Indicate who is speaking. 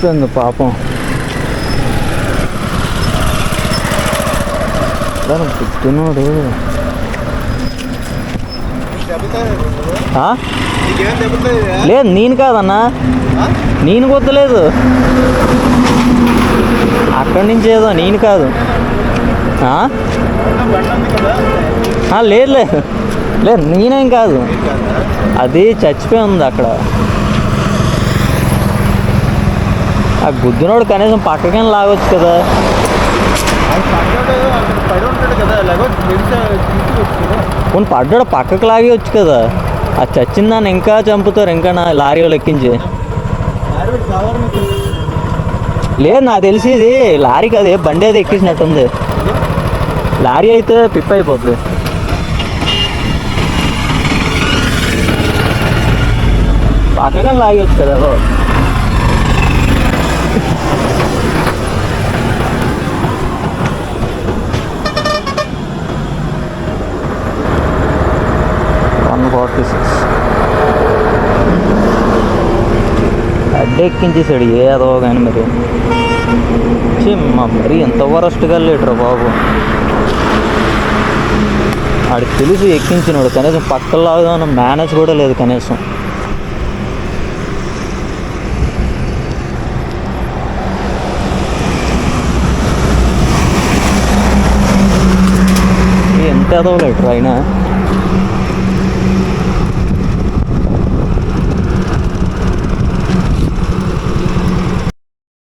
Speaker 1: చచ్చిపోయింది పాపం. పుట్టినోడు లేదు, నేను కాదన్నా, నేను కొత్తలేదు అక్కడి నుంచి ఏదో, నేను కాదు. లేదు లేదు లేదు, నేనేం కాదు, అది చచ్చిపోయి ఉంది అక్కడ. ఆ గుద్దినోడు కనీసం పక్కకైనా లాగొచ్చు కదా. కొన్ని పడ్డాడు, పక్కకు లాగేయచ్చు కదా. అది చచ్చిందాన్ని ఇంకా చంపుతారు, ఇంకా నా లారీ వాళ్ళు ఎక్కించి. లేదు నాకు తెలిసి ఇది లారీ కదే, బండి అయితే ఎక్కించినట్టుంది. లారీ అయితే పిప్ అయిపోతుంది. పక్కగా లాగేయచ్చు కదా. అడ్డు ఎక్కించేసాడు ఏదో కానీ. మరి మరి ఎంత వరస్ట్గా లేటరా బాబు. ఆడికి తెలుసు ఎక్కించినాడు, కనీసం పక్కలాగా మేనేజ్ కూడా లేదు కనీసం. ఎంత ఎదవలేటరా అయినా.